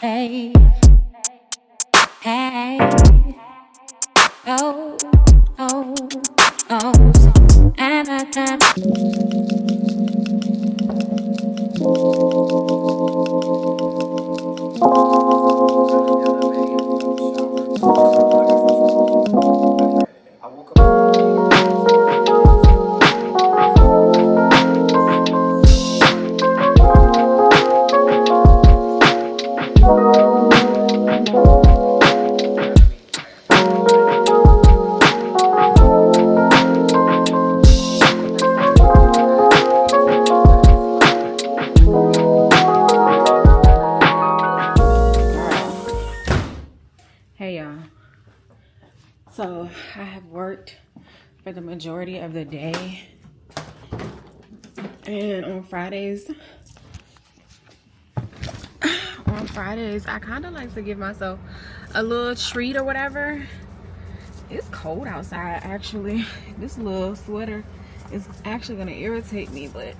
Hey, hey, oh, oh, oh, so anytime. Hey y'all, so I have worked for the majority of the day, and on Fridays I kind of like to give myself a little treat or whatever. It's cold outside actually. This little sweater is actually gonna irritate me, but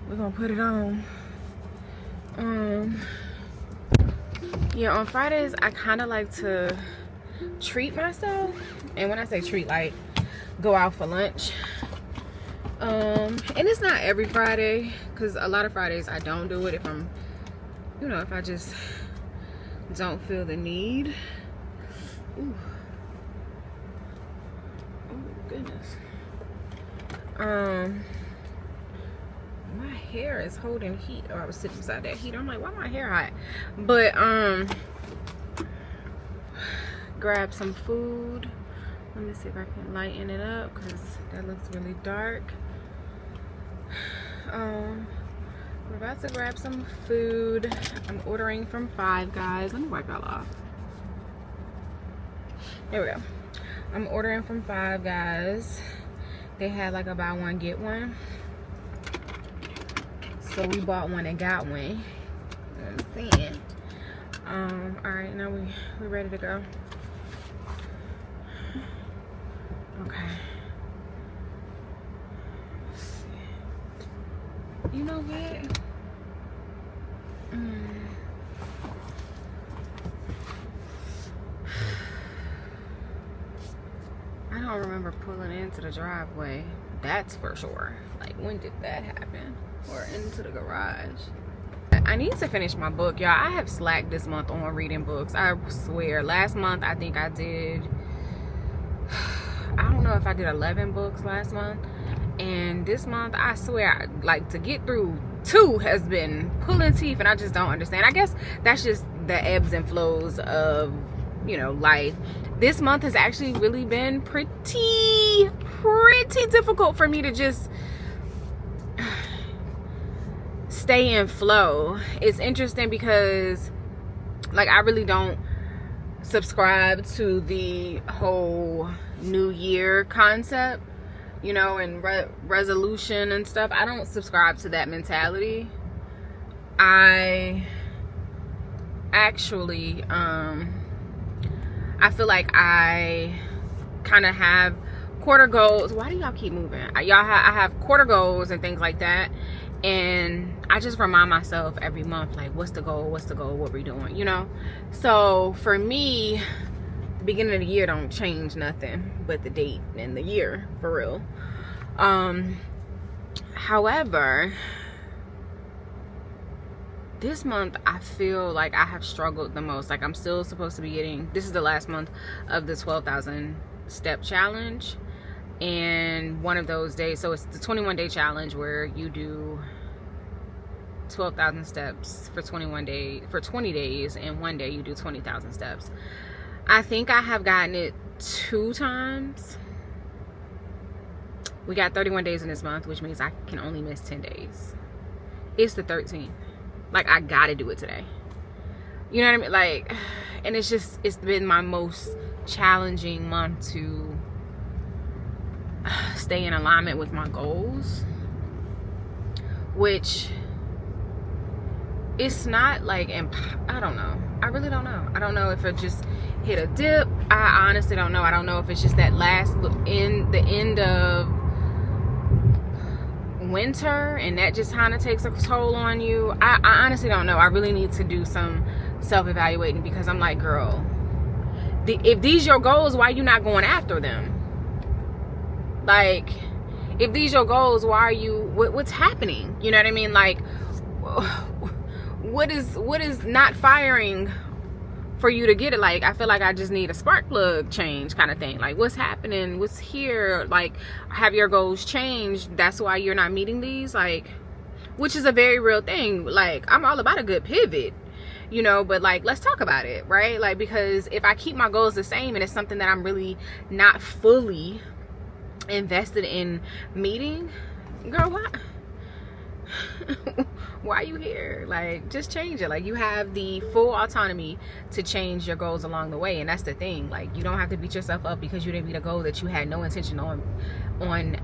we're gonna put it on. Yeah, on Fridays I kind of like to treat myself, and when I say treat, like go out for lunch. And it's not every Friday, because a lot of Fridays I don't do it if I'm, if I just don't feel the need. Ooh. Oh goodness. My hair is holding heat. Oh, I was sitting beside that heat. I'm like, why my hair hot? But grab some food. Let me see if I can lighten it up, because that looks really dark. We're about to grab some food. I'm ordering from Five Guys. Let me wipe y'all off. There we go. I'm ordering from Five Guys. They had like a buy one get one, so we bought one and got one. You know what I'm saying? All right, now we ready to go. Okay. Let's see. You know what? I don't remember pulling into the driveway. That's for sure. Like, when did that happen? Or into the garage? I need to finish my book, y'all. I have slacked this month on reading books. I swear. Last month, I think I did, I don't know if I did 11 books last month. And this month, I swear, like, to get through 2 has been pulling teeth, and I just don't understand. I guess that's just the ebbs and flows of, life. This month has actually really been pretty difficult for me to just stay in flow. It's interesting because, like, I really don't subscribe to the whole New Year concept, and resolution and stuff. I don't subscribe to that mentality. I actually, I feel like I kind of have quarter goals. Why do y'all keep moving? I have quarter goals and things like that, and I just remind myself every month, like, what's the goal, what we doing, So for me, the beginning of the year don't change nothing but the date and the year, for real. However, this month I feel like I have struggled the most. Like, I'm still supposed to be getting, this is the last month of the 12,000 step challenge, and one of those days, so it's the 21-day challenge where you do 12,000 steps for 20 days, and one day you do 20,000 steps. I think I have gotten it 2 times. We got 31 days in this month, which means I can only miss 10 days. It's the 13th. Like, I gotta do it today. You know what I mean? Like, and it's been my most challenging month to stay in alignment with my goals, which it's not like, I don't know. I really don't know. I don't know if it just hit a dip. I honestly don't know. I don't know if it's just that the end of winter, and that just kind of takes a toll on you. I honestly don't know. I really need to do some self-evaluating, because I'm like, girl, if these your goals, why you not going after them? Like, if these your goals, why are you, what's happening? You know what I mean? Like, what is not firing for you to get it? Like, I feel like I just need a spark plug change kind of thing. Like, what's happening? What's here? Like, have your goals changed? That's why you're not meeting these? Like, which is a very real thing. Like, I'm all about a good pivot, you know, but like, let's talk about it, right? Like, because if I keep my goals the same and it's something that I'm really not fully invested in meeting, girl, why are you here? Like, just change it. Like, you have the full autonomy to change your goals along the way, and that's the thing. Like, you don't have to beat yourself up because you didn't meet a goal that you had no intention on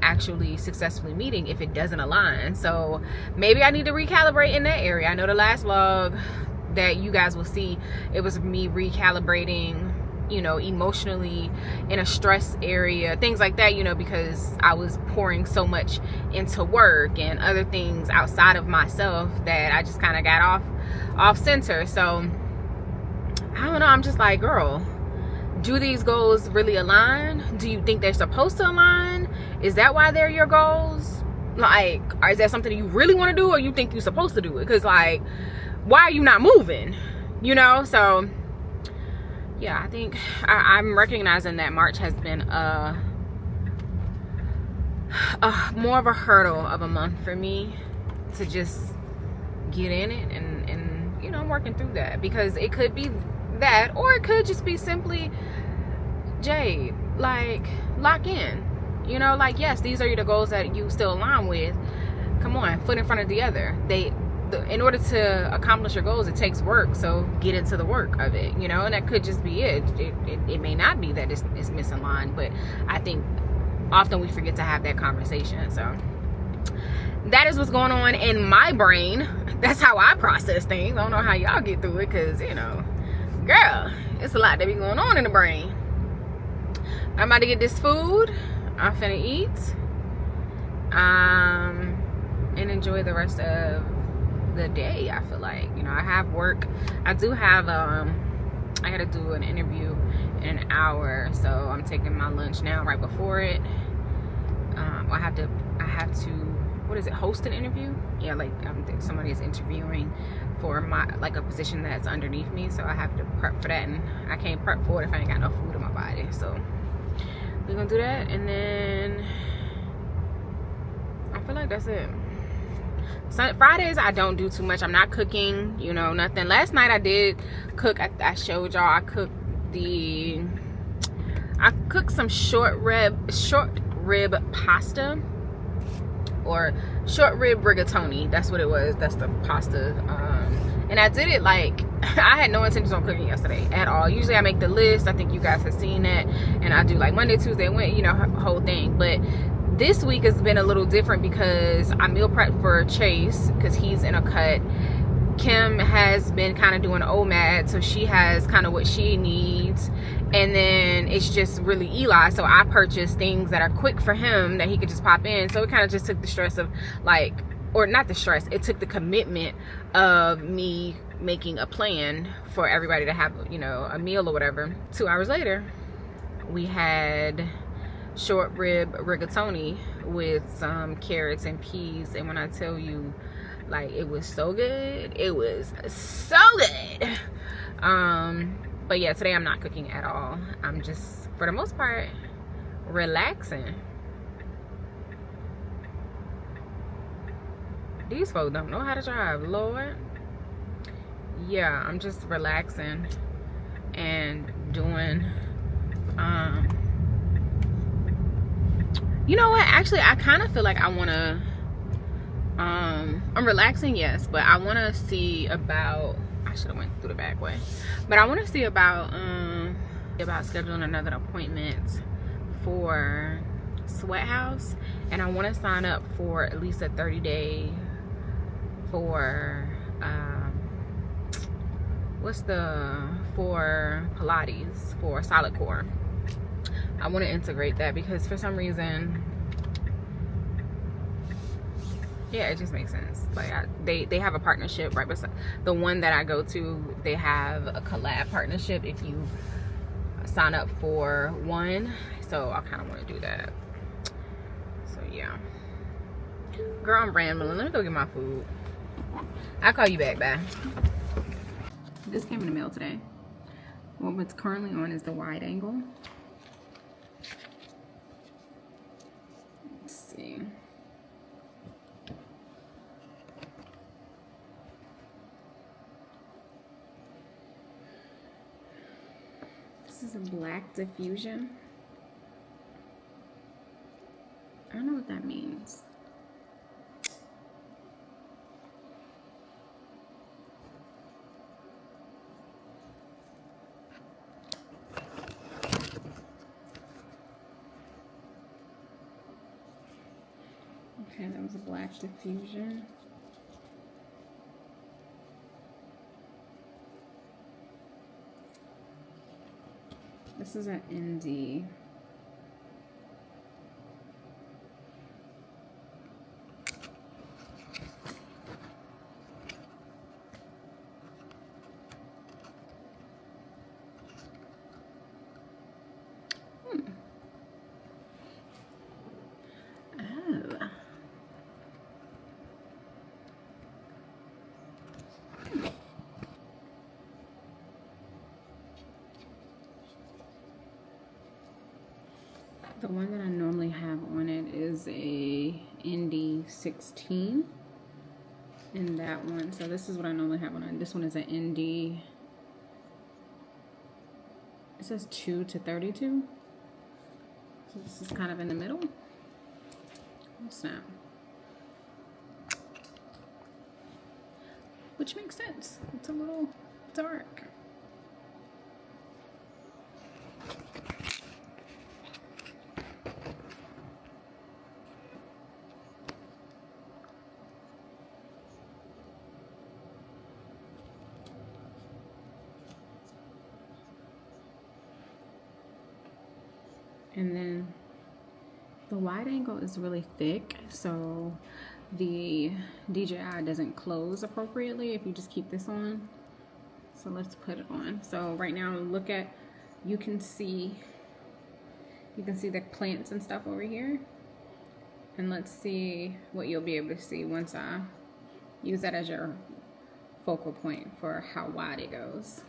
actually successfully meeting if it doesn't align. So maybe I need to recalibrate in that area. I know the last vlog that you guys will see, it was me recalibrating, you know, emotionally in a stress area, things like that, you know, because I was pouring so much into work and other things outside of myself that I just kind of got off center. So I don't know, I'm just like, girl, do these goals really align? Do you think they're supposed to align? Is that why they're your goals? Like, or is that something you really want to do, or you think you're supposed to do it? Because, like, why are you not moving? You know? So yeah, I think I'm recognizing that March has been more of a hurdle of a month for me to just get in it, and you know, I'm working through that, because it could be that, or it could just be simply, Jade, like, lock in, you know, like, yes, these are the goals that you still align with. Come on, foot in front of the other. In order to accomplish your goals, it takes work, so get into the work of it, you know. And that could just be it. It may not be that it's misaligned, but I think often we forget to have that conversation. So that is what's going on in my brain. That's how I process things. I don't know how y'all get through it, because, you know, girl, it's a lot that be going on in the brain. I'm about to get this food. I'm finna eat, and enjoy the rest of the day. I feel like, you know, I have work. I do have I gotta do an interview in an hour, so I'm taking my lunch now right before it. I have to what is it, host an interview? Yeah, like, somebody is interviewing for like a position that's underneath me, so I have to prep for that, and I can't prep for it if I ain't got no food in my body. So we're gonna do that, and then I feel like that's it. Fridays I don't do too much. I'm not cooking, you know, nothing. Last night I did cook. I showed y'all I cooked some short rib pasta, or short rib rigatoni. That's what it was. That's the pasta. And I did it like, I had no intentions on cooking yesterday at all. Usually I make the list. I think you guys have seen that, and I do like Monday, Tuesday, Wednesday, you know, whole thing. But this week has been a little different because I meal prepped for Chase because he's in a cut. Kim has been kind of doing OMAD, so she has kind of what she needs, and then it's just really Eli, so I purchased things that are quick for him that he could just pop in. So it kind of just took the stress of, like, or not the stress, it took the commitment of me making a plan for everybody to have, you know, a meal or whatever. 2 hours later, we had short rib rigatoni with some carrots and peas, and when I tell you, like, it was so good, it was so good. But yeah, today I'm not cooking at all. I'm just, for the most part, relaxing. These folks don't know how to drive, Lord. Yeah, I'm just relaxing and doing you know what, actually I kind of feel like I want to I'm relaxing, yes, but I want to see about, I should have went through the back way, but I want to see about scheduling another appointment for Sweat Houz, and I want to sign up for at least a 30-day for for Pilates, for solid core. I want to integrate that because for some reason Yeah, it just makes sense. Like they have a partnership right beside the one that I go to. They have a collab partnership if you sign up for one. So I kind of want to do that. So yeah, girl, I'm rambling. Let me go get my food. I'll call you back. Bye. This came in the mail today. What's currently on is the wide angle. Let's see. This is a black diffusion. I don't know what that means. Okay, that was a black diffusion. This is an ND. The one that I normally have on it is a ND16, and that one, so this is what I normally have on it. This one is an ND, it says 2 to 32, so this is kind of in the middle. Snap. Which makes sense, it's a little dark. And then the wide angle is really thick, so the DJI doesn't close appropriately if you just keep this on. So let's put it on. So right now, look at, you can see the plants and stuff over here. And let's see what you'll be able to see once I use that as your focal point for how wide it goes.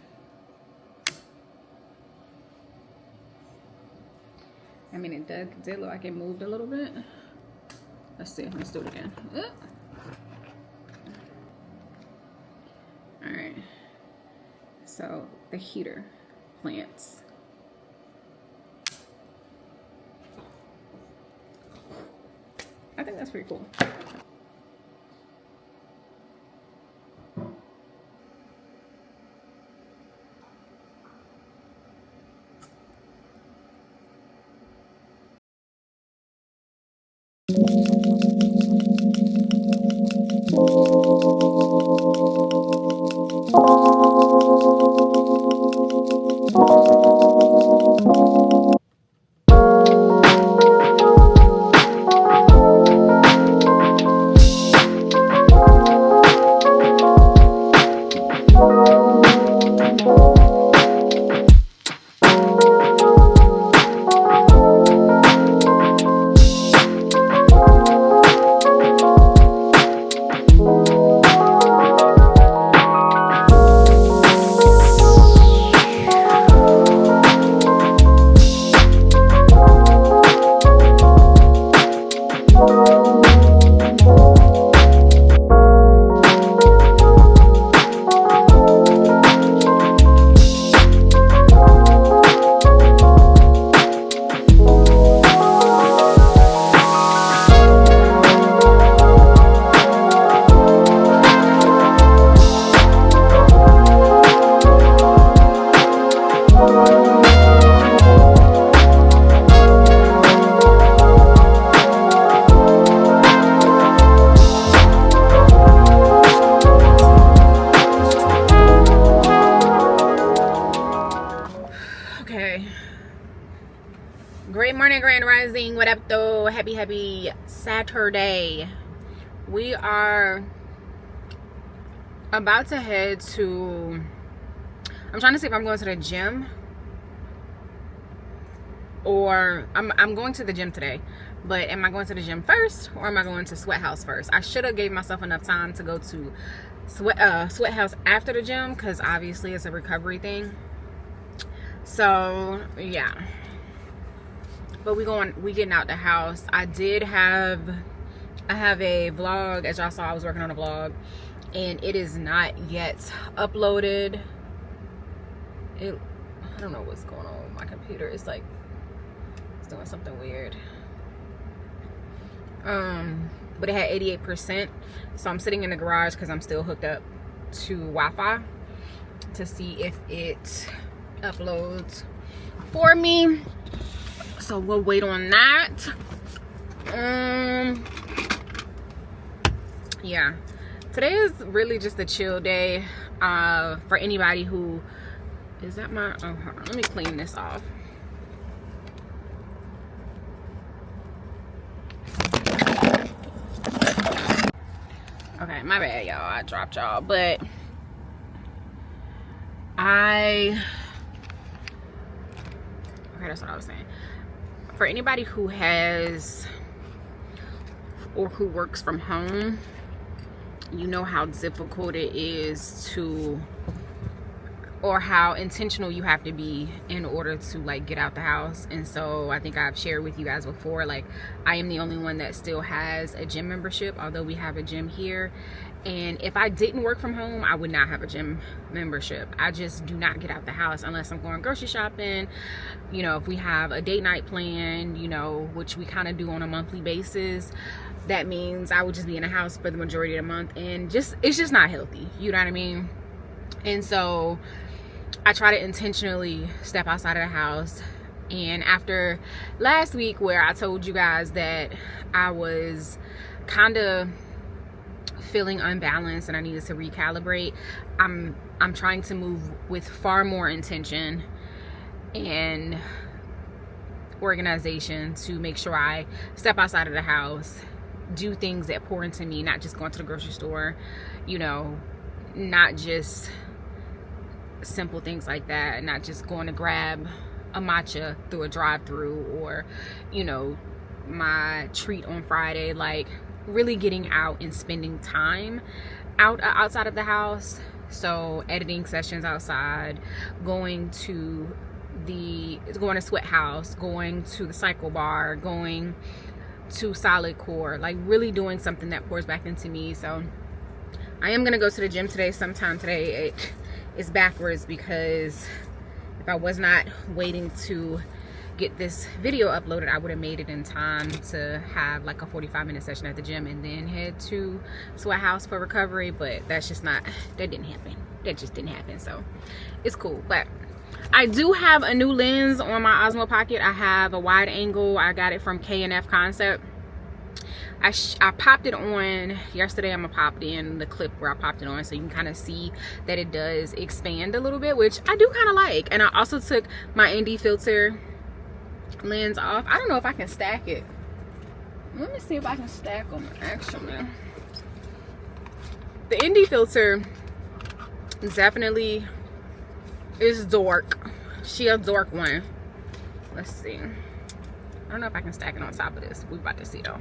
I mean, it did look like it moved a little bit. Let's see, let's do it again. All right, so the heater plants. I think that's pretty cool. Great morning, Grand Rising. What up though? Happy Saturday. We are about to head to, I'm trying to see if I'm going to the gym, or I'm going to the gym today, but am I going to the gym first, or am I going to Sweat Houz first? I should have gave myself enough time to go to Sweat Houz after the gym, because obviously it's a recovery thing. So yeah, but we getting out the house. I have a vlog, as y'all saw. I was working on a vlog, and it is not yet uploaded. I don't know what's going on with my computer. It's like it's doing something weird. But it had 88%, so I'm sitting in the garage because I'm still hooked up to Wi-Fi to see if it uploads for me. So we'll wait on that. Yeah, today is really just a chill day for anybody who is that my hold on, let me clean this off. Okay, my bad, y'all. I dropped y'all, but okay, that's what I was saying. For anybody who has or who works from home, you know how difficult it is to, or how intentional you have to be in order to like get out the house. And so I think I've shared with you guys before, like I am the only one that still has a gym membership, although we have a gym here. And if I didn't work from home, I would not have a gym membership. I just do not get out the house unless I'm going grocery shopping. You know, if we have a date night planned, you know, which we kind of do on a monthly basis, that means I would just be in the house for the majority of the month, and it's just not healthy, you know what I mean? And so I try to intentionally step outside of the house. And after last week where I told you guys that I was kind of feeling unbalanced and I needed to recalibrate, I'm trying to move with far more intention and organization to make sure I step outside of the house, do things that pour into me, not just going to the grocery store, you know, not just simple things like that, not just going to grab a matcha through a drive-through, or you know, my treat on Friday. Like really getting out and spending time outside of the house. So editing sessions outside, going to Sweat Houz, going to the cycle bar, going to solid core, like really doing something that pours back into me. So I am gonna go to the gym today, sometime today. It's backwards because if I was not waiting to get this video uploaded, I would have made it in time to have like a 45-minute session at the gym and then head to Sweat Houz for recovery. But that just didn't happen. So it's cool. But I do have a new lens on my Osmo Pocket. I have a wide angle. I got it from K&F Concept. I popped it on yesterday. I'm gonna pop in the clip where I popped it on so you can kind of see that it does expand a little bit, which I do kind of like. And I also took my ND filter lens off. I don't know if I can stack it. Let me see if I can stack them actually. The ND filter definitely is dork. She a dork one. Let's see. I don't know if I can stack it on top of this. We about to see though.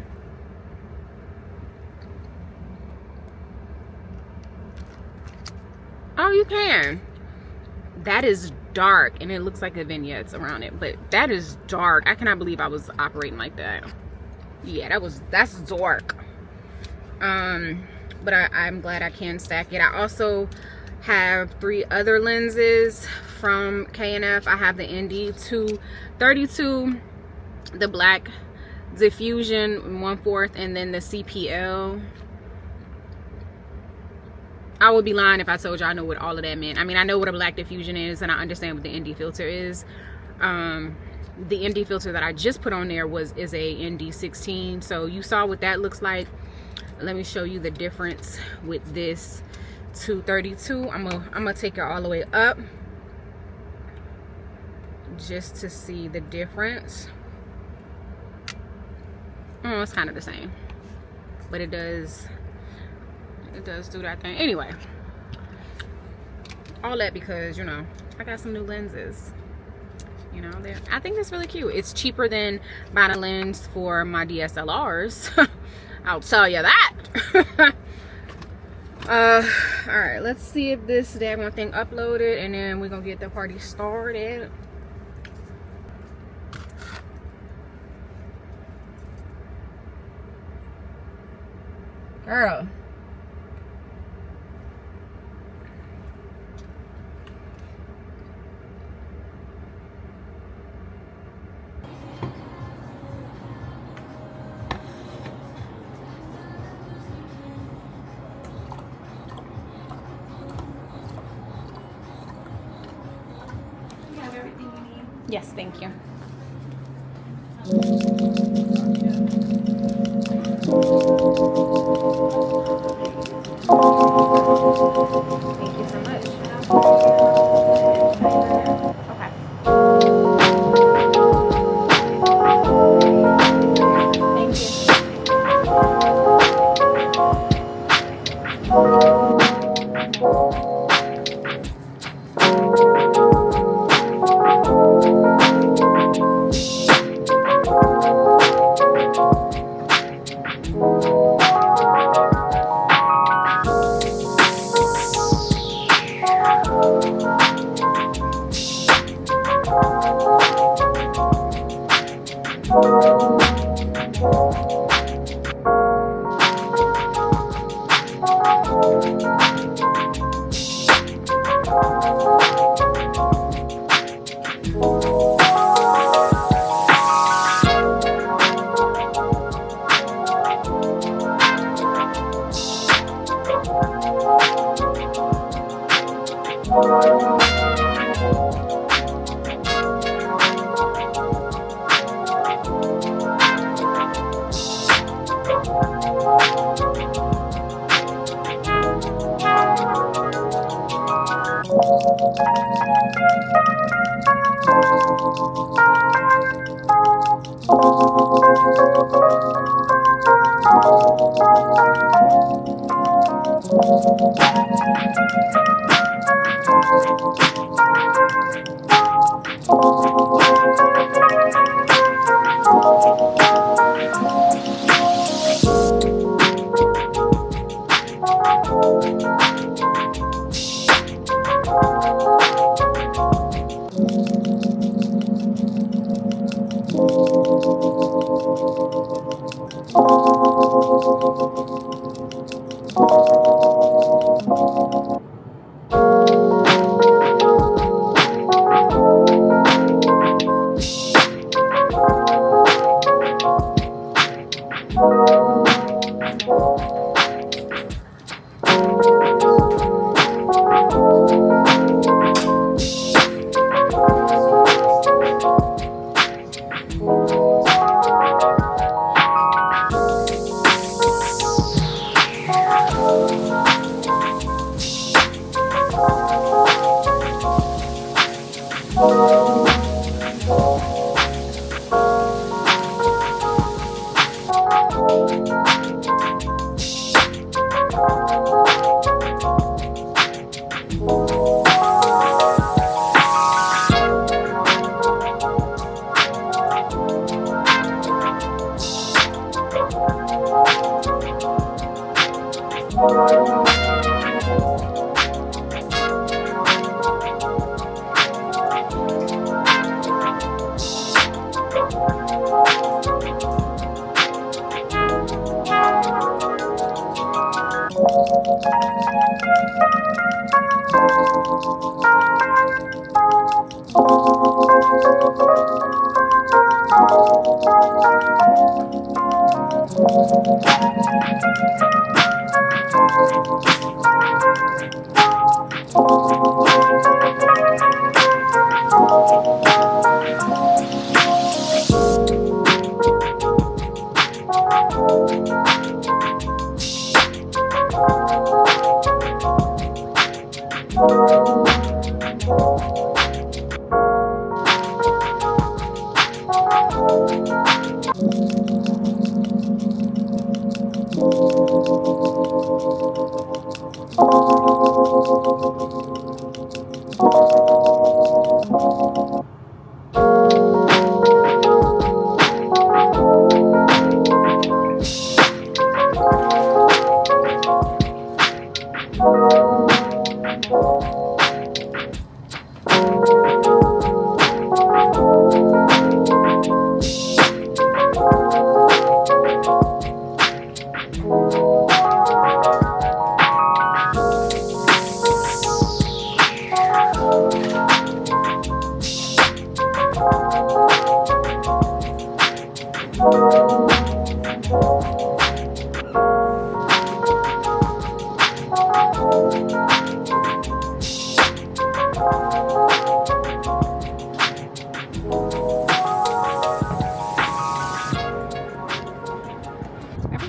Oh, you can. That is dark, and it looks like the vignettes around it, but that is dark. I cannot believe I was operating like that. Yeah, that's dark. But I'm glad I can stack it. I also have 3 other lenses from K&F. I have the ND 232, the black diffusion 1/4, and then the CPL. I would be lying if I told you I know what all of that meant. I mean, I know what a black diffusion is, and I understand what the ND filter is. The ND filter that I just put on there is a ND 16. So you saw what that looks like. Let me show you the difference with this 232. I'm gonna take it all the way up just to see the difference. Oh, it's kind of the same, but it does it does do that thing. Anyway, all that because, you know, I got some new lenses. You know, I think that's really cute. It's cheaper than buying a lens for my DSLRs. I'll tell you that. All right, let's see if this daggone thing uploaded, and then we're gonna get the party started. Girl. Yes, thank you. Thank you so much. Okay.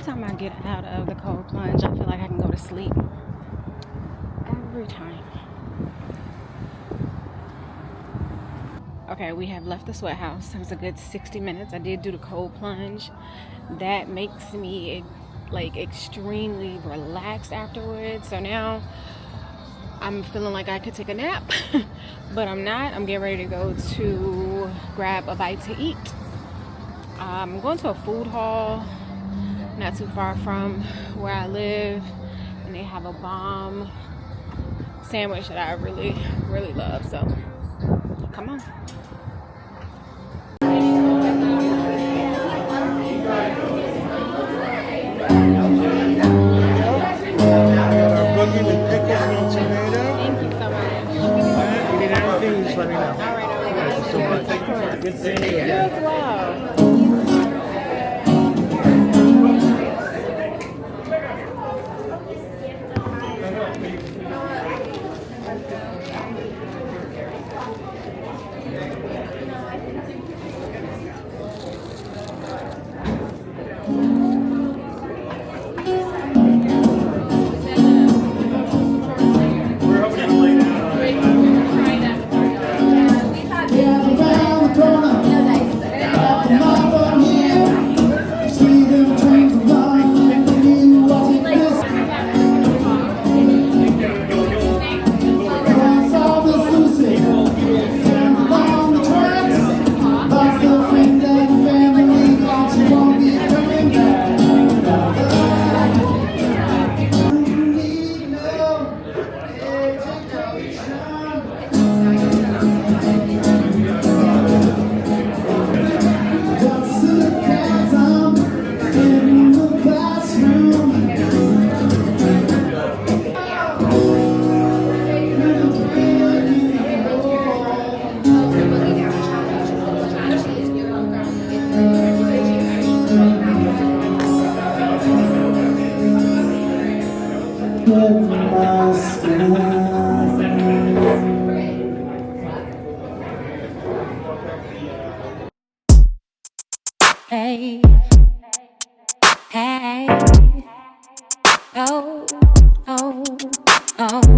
Every time I get out of the cold plunge, I feel like I can go to sleep. Every time. Okay, we have left the Sweat House. It was a good 60 minutes. I did do the cold plunge. That makes me like extremely relaxed afterwards. So now I'm feeling like I could take a nap, but I'm not. I'm getting ready to go to grab a bite to eat. I'm going to a food hall not too far from where I live, and they have a bomb sandwich that I really, really love. So come on. Boogie with pickles and tomato. Thank you so much. You need anything, just let me know. All right, So much. Good seeing you you again. as well. Hey, hey, oh, oh, oh.